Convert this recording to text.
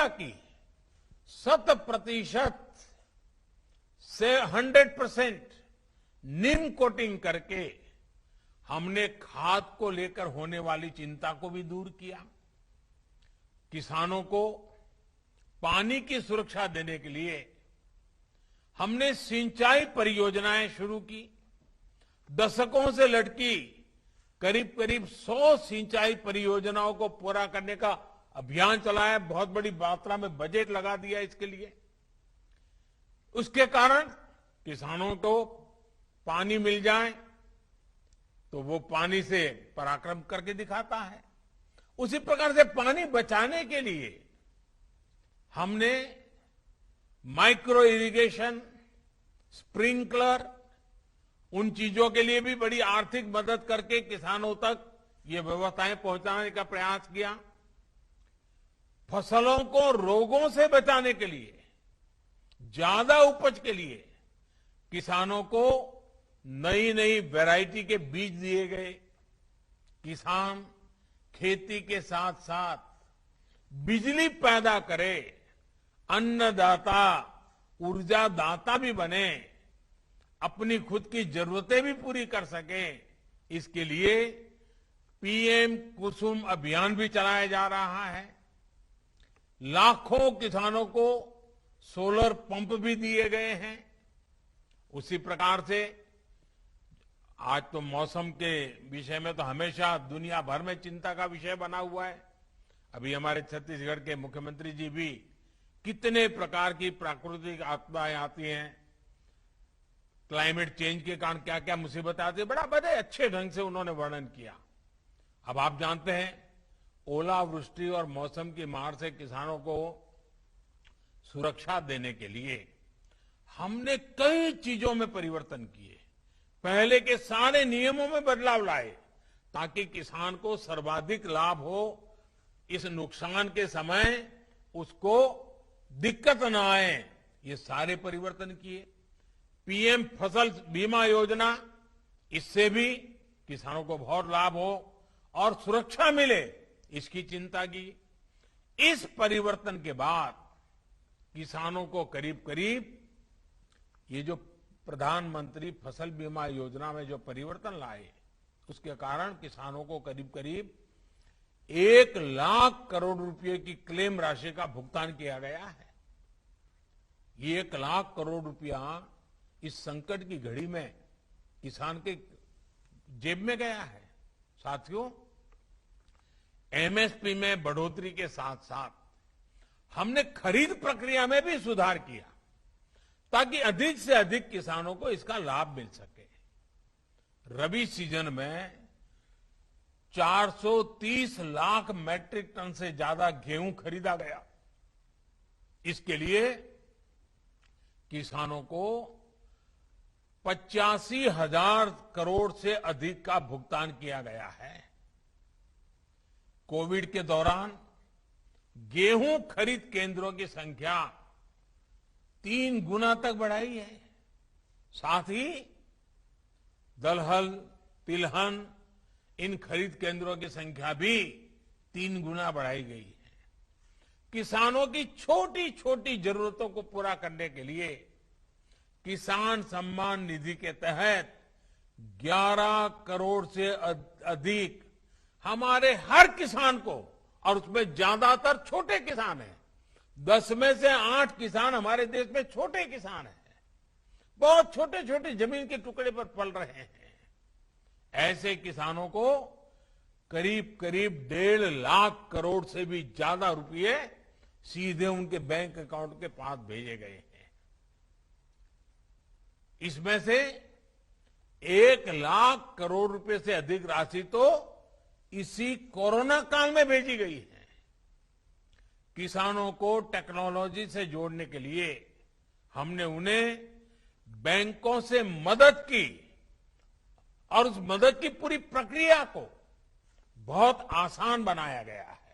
Urea की 100% से 100% नीम coating करके हमने खाद को लेकर होने वाली चिंता को भी दूर किया। किसानों को पानी की सुरक्षा देने के लिए हमने सिंचाई परियोजनाएं शुरू की। दशकों से लटकी करीब करीब 100 सिंचाई परियोजनाओं को पूरा करने का अभियान चलाया। बहुत बड़ी मात्रा में बजट लगा दिया इसके लिए। उसके कारण किसानों को पानी मिल जाए तो वो पानी से पराक्रम करके दिखाता है। उसी प्रकार से पानी बचाने के लिए हमने माइक्रो इरिगेशन, स्प्रिंकलर, उन चीजों के लिए भी बड़ी आर्थिक मदद करके किसानों तक ये व्यवस्थाएं पहुंचाने का प्रयास किया। फसलों को रोगों से बचाने के लिए, ज्यादा उपज के लिए किसानों को नई नई वैरायटी के बीज दिए गए। किसान खेती के साथ साथ बिजली पैदा करे, अन्नदाता, ऊर्जादाता भी बने, अपनी खुद की जरूरतें भी पूरी कर सके। इसके लिए पीएम कुसुम अभियान भी चलाया जा रहा है। लाखों किसानों को सोलर पंप भी दिए गए हैं। उसी प्रकार से आज तो मौसम के विषय में तो हमेशा दुनिया भर में चिंता का विषय बना हुआ है। अभी हमारे छत्तीसगढ़ के मुख्यमंत्री जी भी कितने प्रकार की प्राकृतिक आपदाएं आती हैं, क्लाइमेट चेंज के कारण क्या क्या मुसीबतें आती है, बड़े अच्छे ढंग से उन्होंने वर्णन किया। अब आप जानते हैं ओलावृष्टि और मौसम की मार से किसानों को सुरक्षा देने के लिए हमने कई चीजों में परिवर्तन किए। पहले के सारे नियमों में बदलाव लाए ताकि किसान को सर्वाधिक लाभ हो। इस नुकसान के समय उसको दिक्कत न आए, ये सारे परिवर्तन किए। पीएम फसल बीमा योजना, इससे भी किसानों को बहुत लाभ हो और सुरक्षा मिले, इसकी चिंता की। इस परिवर्तन के बाद किसानों को करीब करीब ये जो प्रधानमंत्री फसल बीमा योजना में जो परिवर्तन लाए, उसके कारण किसानों को करीब करीब 1 लाख करोड़ रुपए की क्लेम राशि का भुगतान किया गया है। ये 1 लाख करोड़ रुपया इस संकट की घड़ी में किसान के जेब में गया है। साथियों, एमएसपी में बढ़ोतरी के साथ साथ हमने खरीद प्रक्रिया में भी सुधार किया ताकि अधिक से अधिक किसानों को इसका लाभ मिल सके। रबी सीजन में 430 लाख मैट्रिक टन से ज्यादा गेहूं खरीदा गया। इसके लिए किसानों को 85,000 करोड़ से अधिक का भुगतान किया गया है। कोविड के दौरान गेहूं खरीद केंद्रों की संख्या 3 गुना तक बढ़ाई है। साथ ही दलहन, तिलहन, इन खरीद केंद्रों की संख्या भी 3 गुना बढ़ाई गई है। किसानों की छोटी छोटी जरूरतों को पूरा करने के लिए किसान सम्मान निधि के तहत 11 करोड़ से अधिक हमारे हर किसान को, और उसमें ज्यादातर छोटे किसान हैं, 10 में से 8 किसान हमारे देश में छोटे किसान हैं, बहुत छोटे छोटे जमीन के टुकड़े पर पल रहे हैं। ऐसे किसानों को करीब करीब 1.5 लाख करोड़ से भी ज्यादा रुपए सीधे उनके बैंक अकाउंट के पास भेजे गए हैं। इसमें से 1 लाख करोड़ रुपए से अधिक राशि तो इसी कोरोना काल में भेजी गई है। किसानों को टेक्नोलॉजी से जोड़ने के लिए हमने उन्हें बैंकों से मदद की और उस मदद की पूरी प्रक्रिया को बहुत आसान बनाया गया है।